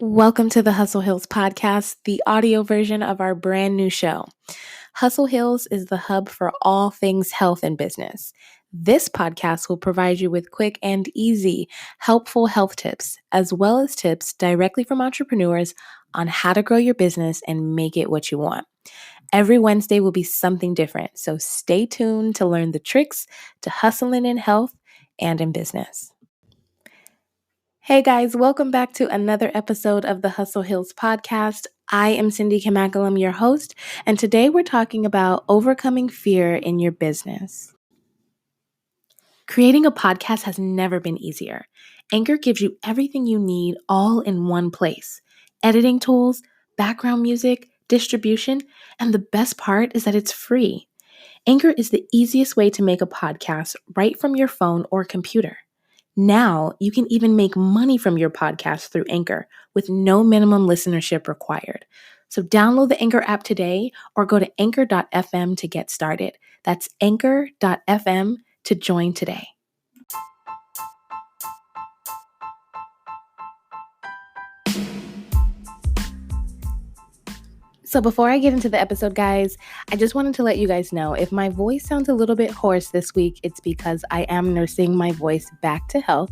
Welcome to the Hustle Hills podcast, the audio version of our brand new show. Hustle Hills is the hub for all things health and business. This podcast will provide you with quick and easy, helpful health tips, as well as tips directly from entrepreneurs on how to grow your business and make it what you want. Every Wednesday will be something different, so stay tuned to learn the tricks to hustling in health and in business. Hey guys, welcome back to another episode of the Hustle Hills podcast. I am Cindy Kemakolam, your host, and today we're talking about overcoming fear in your business. Creating a podcast has never been easier. Anchor gives you everything you need all in one place. Editing tools, background music, distribution, and the best part is that it's free. Anchor is the easiest way to make a podcast right from your phone or computer. Now, you can even make money from your podcast through Anchor with no minimum listenership required. So download the Anchor app today or go to anchor.fm to get started. That's anchor.fm to join today. So before I get into the episode, guys, I just wanted to let you guys know if my voice sounds a little bit hoarse this week, it's because I am nursing my voice back to health.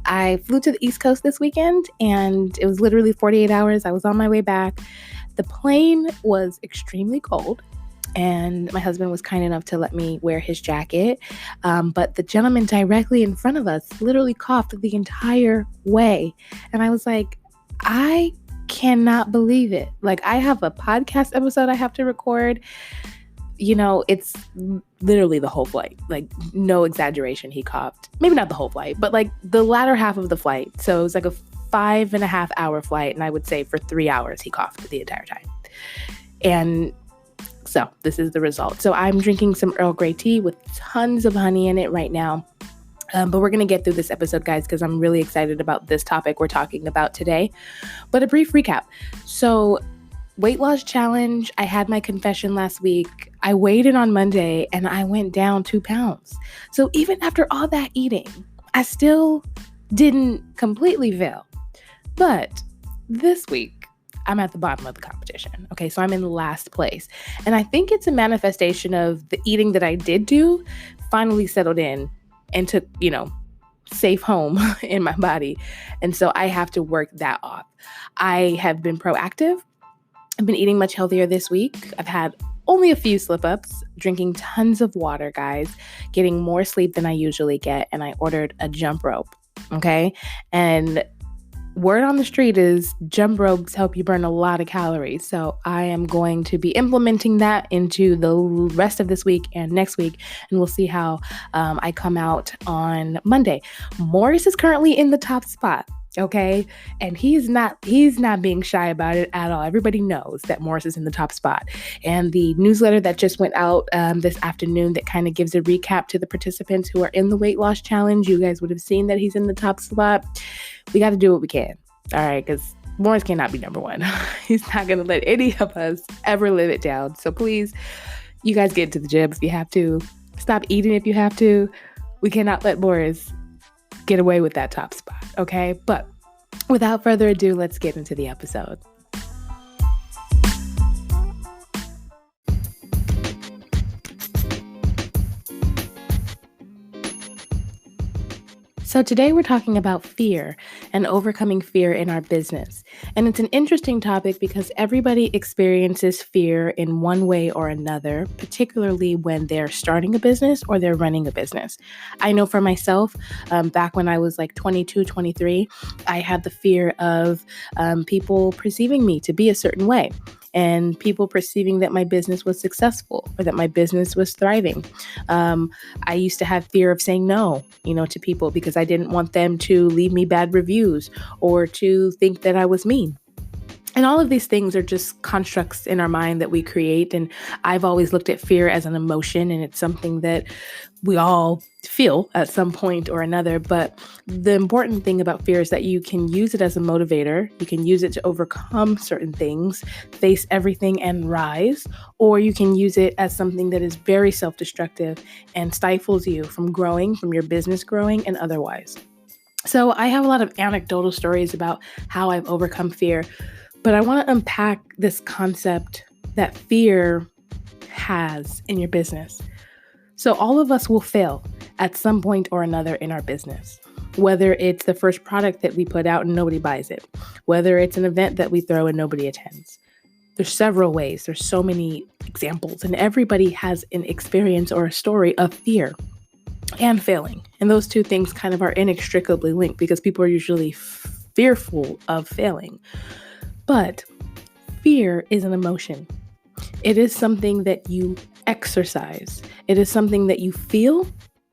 I flew to the East Coast this weekend and it was literally 48 hours. I was on my way back. The plane was extremely cold and my husband was kind enough to let me wear his jacket. But the gentleman directly in front of us literally coughed the entire way. And I was like, I cannot believe it. Like, I have a podcast episode I have to record. You know, it's literally the whole flight. Like, no exaggeration, he coughed. Maybe not the whole flight, but like the latter half of the flight. So it was like a 5.5 hour flight. And I would say for 3 hours, he coughed the entire time. And so this is the result. So I'm drinking some Earl Grey tea with tons of honey in it right now. But we're going to get through this episode, guys, because I'm really excited about this topic we're talking about today. But a brief recap. So weight loss challenge. I had my confession last week. I weighed in on Monday and I went down 2 pounds. So even after all that eating, I still didn't completely fail. But this week, I'm at the bottom of the competition. Okay, so I'm in last place. And I think it's a manifestation of the eating that I did do finally settled in and took, safe home in my body. And so I have to work that off. I have been proactive. I've been eating much healthier this week. I've had only a few slip-ups, drinking tons of water, guys, getting more sleep than I usually get. And I ordered a jump rope. Okay. And word on the street is jump ropes help you burn a lot of calories. So I am going to be implementing that into the rest of this week and next week. And we'll see how I come out on Monday. Morris is currently in the top spot. Okay. And he's not being shy about it at all. Everybody knows that Morris is in the top spot. And the newsletter that just went out this afternoon that kind of gives a recap to the participants who are in the weight loss challenge, you guys would have seen that he's in the top spot. We got to do what we can. All right. Because Morris cannot be number one. He's not going to let any of us ever live it down. So please, you guys get to the gym if you have to. Stop eating if you have to. We cannot let Morris get away with that top spot, okay? But without further ado, let's get into the episode. So today we're talking about fear and overcoming fear in our business. And it's an interesting topic because everybody experiences fear in one way or another, particularly when they're starting a business or they're running a business. I know for myself, back when I was like 22, 23, I had the fear of people perceiving me to be a certain way. And people perceiving that my business was successful or that my business was thriving. I used to have fear of saying no, to people because I didn't want them to leave me bad reviews or to think that I was mean. And all of these things are just constructs in our mind that we create. And I've always looked at fear as an emotion, and it's something that we all feel at some point or another. But the important thing about fear is that you can use it as a motivator. You can use it to overcome certain things, face everything and rise, or you can use it as something that is very self-destructive and stifles you from growing, from your business growing and otherwise. So I have a lot of anecdotal stories about how I've overcome fear, but I want to unpack this concept that fear has in your business. So all of us will fail at some point or another in our business. Whether it's the first product that we put out and nobody buys it, whether it's an event that we throw and nobody attends. There's several ways. There's so many examples, and everybody has an experience or a story of fear and failing. And those two things kind of are inextricably linked because people are usually fearful of failing. But fear is an emotion. It is something that you exercise. It is something that you feel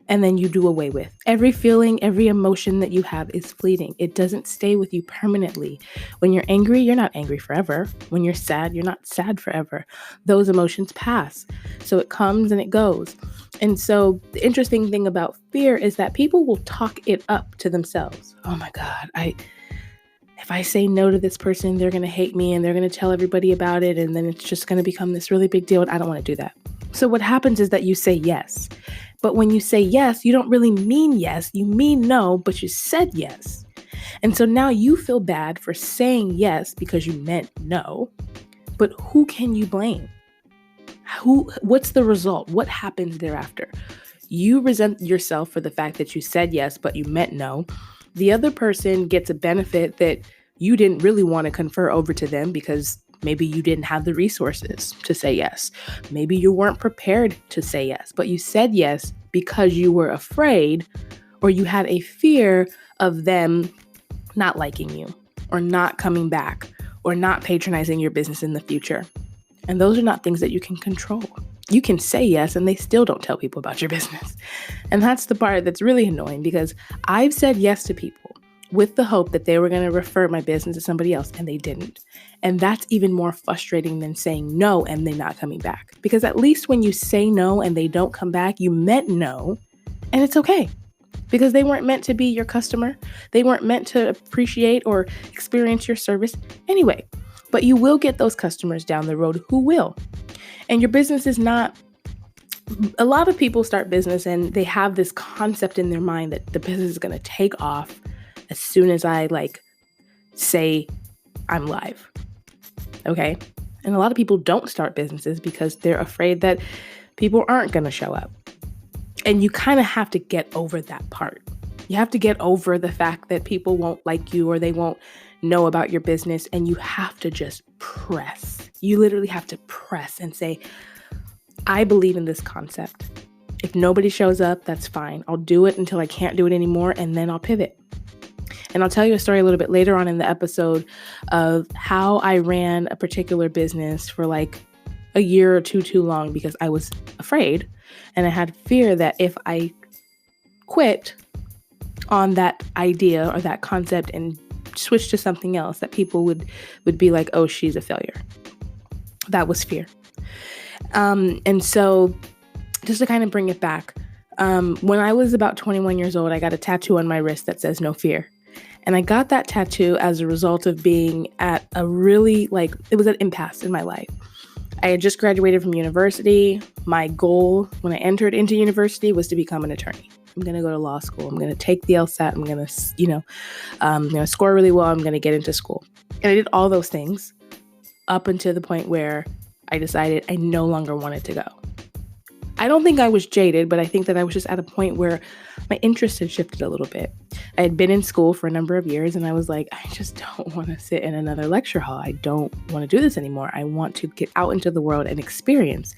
and then you do away with. Every feeling, every emotion that you have is fleeting. It doesn't stay with you permanently. When you're angry, you're not angry forever. When you're sad, you're not sad forever. Those emotions pass. So it comes and it goes. And so the interesting thing about fear is that people will talk it up to themselves. Oh my God, if I say no to this person, they're going to hate me and they're going to tell everybody about it. And then it's just going to become this really big deal. And I don't want to do that. So what happens is that you say yes. But when you say yes, you don't really mean yes. You mean no, but you said yes. And so now you feel bad for saying yes because you meant no. But who can you blame? What's the result? What happens thereafter? You resent yourself for the fact that you said yes, but you meant no. The other person gets a benefit that you didn't really want to confer over to them because maybe you didn't have the resources to say yes. Maybe you weren't prepared to say yes, but you said yes because you were afraid or you had a fear of them not liking you or not coming back or not patronizing your business in the future. And those are not things that you can control. You can say yes and they still don't tell people about your business. And that's the part that's really annoying because I've said yes to people with the hope that they were going to refer my business to somebody else and they didn't. And that's even more frustrating than saying no and they not coming back. Because at least when you say no and they don't come back, you meant no and it's okay. Because they weren't meant to be your customer. They weren't meant to appreciate or experience your service anyway. But you will get those customers down the road who will. And your business is not, a lot of people start business and they have this concept in their mind that the business is going to take off as soon as I say I'm live. Okay. And a lot of people don't start businesses because they're afraid that people aren't going to show up. And you kind of have to get over that part. You have to get over the fact that people won't like you or they won't know about your business, and you have to just press. You literally have to press and say, I believe in this concept. If nobody shows up, that's fine. I'll do it until I can't do it anymore, and then I'll pivot. And I'll tell you a story a little bit later on in the episode of how I ran a particular business for a year or two too long because I was afraid and I had fear that if I quit on that idea or that concept and switch to something else, that people would be like, oh, she's a failure. That was fear. And so just to kind of bring it back, when I was about 21 years old, I got a tattoo on my wrist that says no fear. And I got that tattoo as a result of being at a really it was an impasse in my life. I had just graduated from university. My goal when I entered into university was to become an attorney. I'm going to go to law school. I'm going to take the LSAT. I'm going to, score really well. I'm going to get into school. And I did all those things up until the point where I decided I no longer wanted to go. I don't think I was jaded, but I think that I was just at a point where my interest had shifted a little bit. I had been in school for a number of years and I was like, I just don't want to sit in another lecture hall. I don't want to do this anymore. I want to get out into the world and experience.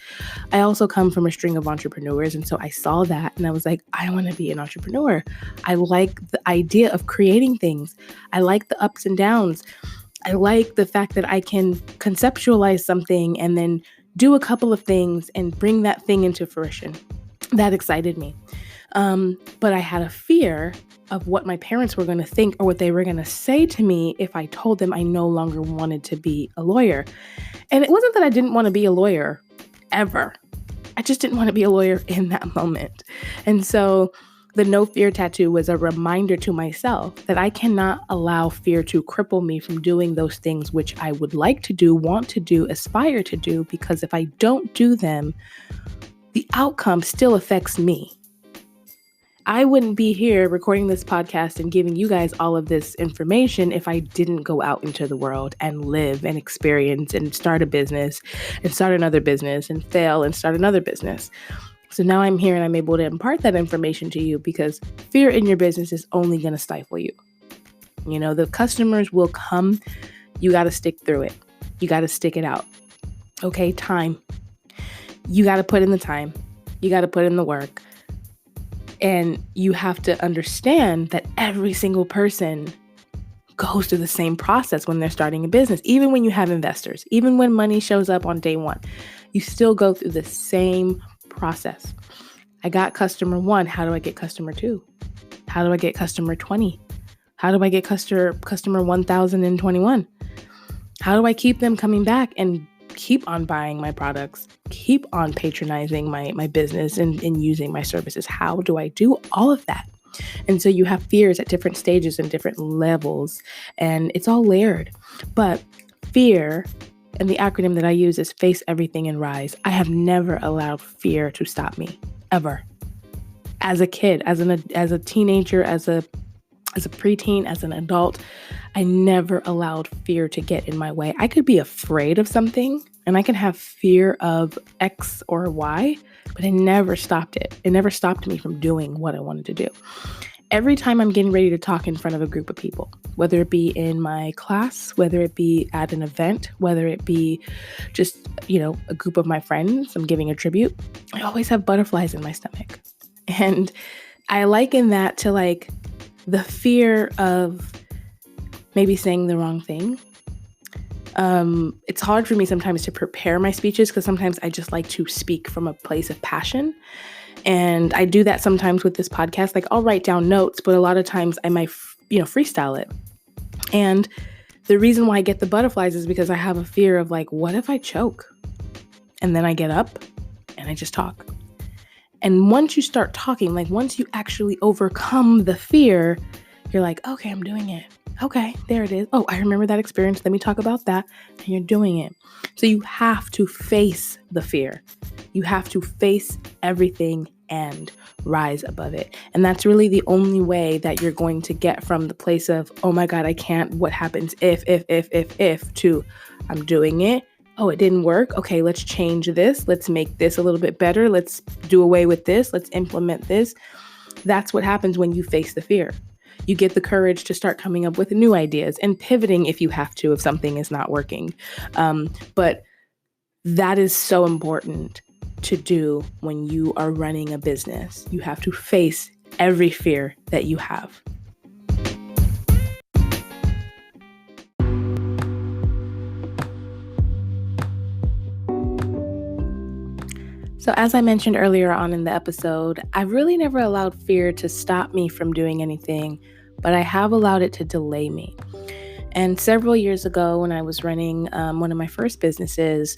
I also come from a string of entrepreneurs. And so I saw that and I was like, I want to be an entrepreneur. I like the idea of creating things. I like the ups and downs. I like the fact that I can conceptualize something and then do a couple of things and bring that thing into fruition. That excited me. But I had a fear of what my parents were going to think or what they were going to say to me if I told them I no longer wanted to be a lawyer. And it wasn't that I didn't want to be a lawyer ever. I just didn't want to be a lawyer in that moment. And so the no fear tattoo was a reminder to myself that I cannot allow fear to cripple me from doing those things which I would like to do, want to do, aspire to do, because if I don't do them, the outcome still affects me. I wouldn't be here recording this podcast and giving you guys all of this information if I didn't go out into the world and live and experience and start a business and start another business and fail and start another business. So now I'm here and I'm able to impart that information to you because fear in your business is only going to stifle you. You know, the customers will come. You got to stick through it. You got to stick it out. Okay, time. You got to put in the time. You got to put in the work. And you have to understand that every single person goes through the same process when they're starting a business. Even when you have investors, even when money shows up on day one, you still go through the same process. I got customer 1. How do I get customer 2? How do I get customer 20? How do I get customer 1021? How do I keep them coming back and keep on buying my products, keep on patronizing my business and using my services? How do I do all of that? And so you have fears at different stages and different levels, and it's all layered. But fear, and the acronym that I use is face everything and rise. I have never allowed fear to stop me, ever. As a kid, as a teenager, as a preteen, as an adult, I never allowed fear to get in my way. I could be afraid of something and I can have fear of X or Y, but I never stopped it. It never stopped me from doing what I wanted to do. Every time I'm getting ready to talk in front of a group of people, whether it be in my class, whether it be at an event, whether it be just, a group of my friends, I'm giving a tribute, I always have butterflies in my stomach. And I liken that to like the fear of maybe saying the wrong thing. It's hard for me sometimes to prepare my speeches because sometimes I just like to speak from a place of passion. And I do that sometimes with this podcast. Like I'll write down notes, but a lot of times I might, freestyle it. And the reason why I get the butterflies is because I have a fear of like, what if I choke? And then I get up and I just talk. And once you start talking, like once you actually overcome the fear, you're like, okay, I'm doing it. Okay, there it is. Oh, I remember that experience. Let me talk about that. And you're doing it. So you have to face the fear. You have to face everything and rise above it. And that's really the only way that you're going to get from the place of, oh my God, I can't, what happens if, to I'm doing it. Oh, it didn't work. Okay, let's change this. Let's make this a little bit better. Let's do away with this. Let's implement this. That's what happens when you face the fear. You get the courage to start coming up with new ideas and pivoting if you have to, if something is not working. But that is so important to do when you are running a business. You have to face every fear that you have. So as I mentioned earlier on in the episode, I've really never allowed fear to stop me from doing anything, but I have allowed it to delay me. And several years ago when I was running one of my first businesses,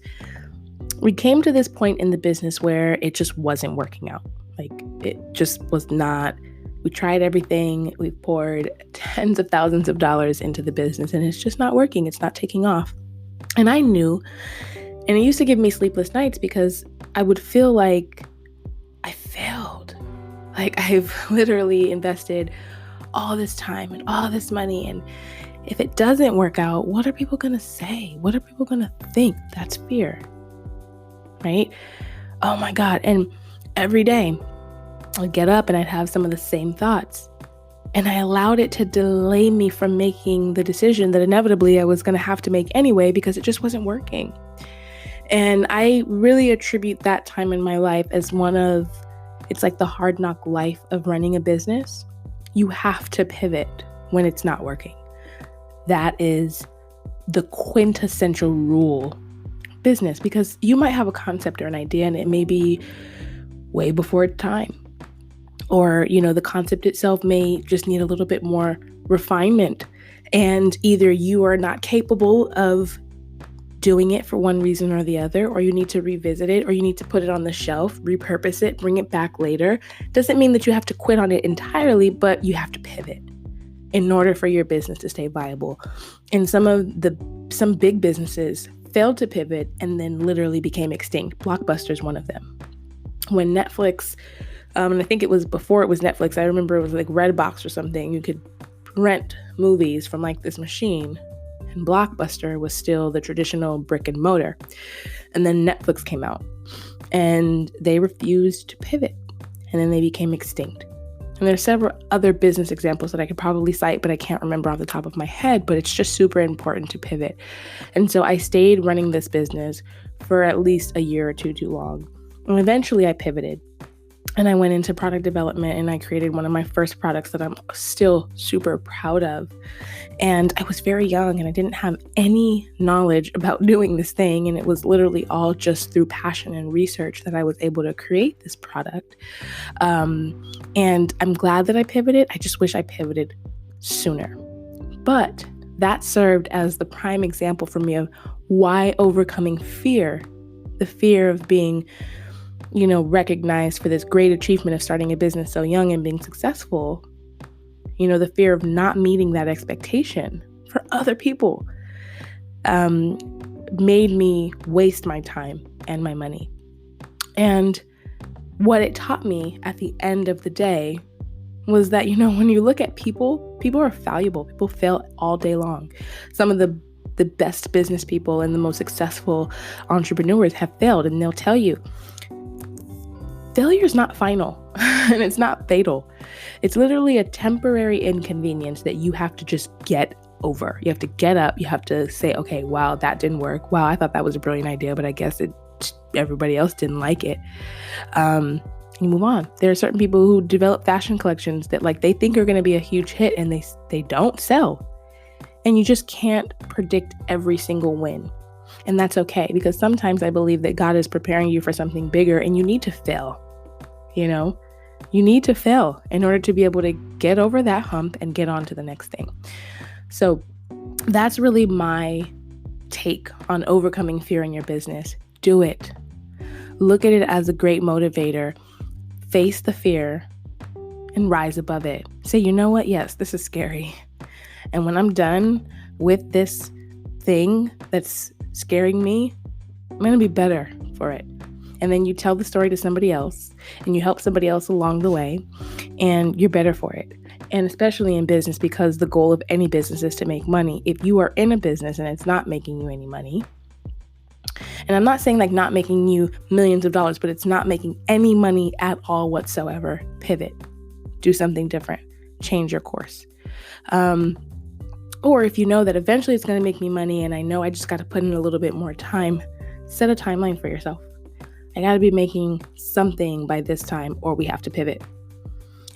we came to this point in the business where it just wasn't working out. Like it just was not. We tried everything. We poured tens of thousands of dollars into the business and it's just not working. It's not taking off. And I knew, and it used to give me sleepless nights because I would feel like I failed. Like I've literally invested all this time and all this money. And if it doesn't work out, what are people going to say? What are people going to think? That's fear, right? Oh my God. And every day I'd get up and I'd have some of the same thoughts. And I allowed it to delay me from making the decision that inevitably I was going to have to make anyway because it just wasn't working. And I really attribute that time in my life as it's like the hard knock life of running a business. You have to pivot when it's not working. That is the quintessential rule of business because you might have a concept or an idea and it may be way before its time. Or, the concept itself may just need a little bit more refinement. And either you are not capable of doing it for one reason or the other, or you need to revisit it, or you need to put it on the shelf, repurpose it, bring it back later. Doesn't mean that you have to quit on it entirely, but you have to pivot in order for your business to stay viable. And some big businesses failed to pivot and then literally became extinct. Blockbuster's one of them. When Netflix And I think it was before it was Netflix. I remember it was like Redbox or something. You could rent movies from like this machine. And Blockbuster was still the traditional brick and mortar. And then Netflix came out and they refused to pivot. And then they became extinct. And there's several other business examples that I could probably cite, but I can't remember off the top of my head, but it's just super important to pivot. And so I stayed running this business for at least a year or two too long. And eventually I pivoted and I went into product development and I created one of my first products that I'm still super proud of. And I was very young and I didn't have any knowledge about doing this thing. And it was literally all just through passion and research that I was able to create this product. And I'm glad that I pivoted. I just wish I pivoted sooner. But that served as the prime example for me of why overcoming fear, the fear of being, recognized for this great achievement of starting a business so young and being successful, the fear of not meeting that expectation for other people, made me waste my time and my money. And what it taught me at the end of the day was that, when you look at people are fallible. People fail all day long. Some of the best business people and the most successful entrepreneurs have failed, and they'll tell you, failure is not final and it's not fatal. It's literally a temporary inconvenience that you have to just get over. You have to get up. You have to say, okay, wow, that didn't work. Wow, I thought that was a brilliant idea, but I guess everybody else didn't like it. You move on. There are certain people who develop fashion collections that they think are going to be a huge hit and they don't sell. And you just can't predict every single win. And that's okay, because sometimes I believe that God is preparing you for something bigger and you need to fail. You need to fail in order to be able to get over that hump and get on to the next thing. So that's really my take on overcoming fear in your business. Do it. Look at it as a great motivator. Face the fear and rise above it. Say, you know what? Yes, this is scary. And when I'm done with this thing that's scaring me, I'm going to be better for it. And then you tell the story to somebody else and you help somebody else along the way and you're better for it. And especially in business, because the goal of any business is to make money. If you are in a business and it's not making you any money, and I'm not saying not making you millions of dollars, but it's not making any money at all whatsoever, pivot, do something different, change your course. Or if you know that eventually it's going to make me money and I know I just got to put in a little bit more time, set a timeline for yourself. I got to be making something by this time or we have to pivot.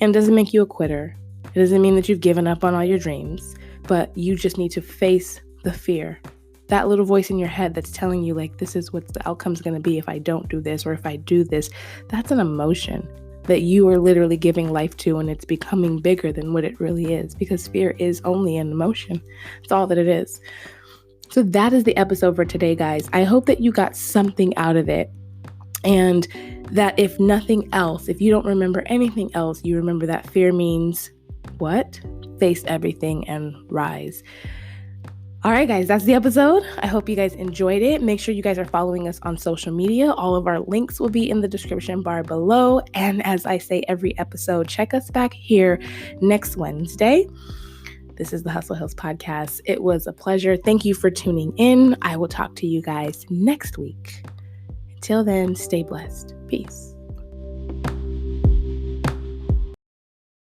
And it doesn't make you a quitter. It doesn't mean that you've given up on all your dreams, but you just need to face the fear. That little voice in your head that's telling you this is what the outcome's going to be if I don't do this or if I do this. That's an emotion that you are literally giving life to, and it's becoming bigger than what it really is, because fear is only an emotion. It's all that it is. So that is the episode for today, guys. I hope that you got something out of it. And that if nothing else, if you don't remember anything else, you remember that fear means what? Face everything and rise. All right, guys, that's the episode. I hope you guys enjoyed it. Make sure you guys are following us on social media. All of our links will be in the description bar below. And as I say every episode, check us back here next Wednesday. This is the Hustle Hills Podcast. It was a pleasure. Thank you for tuning in. I will talk to you guys next week. Until then, stay blessed. Peace.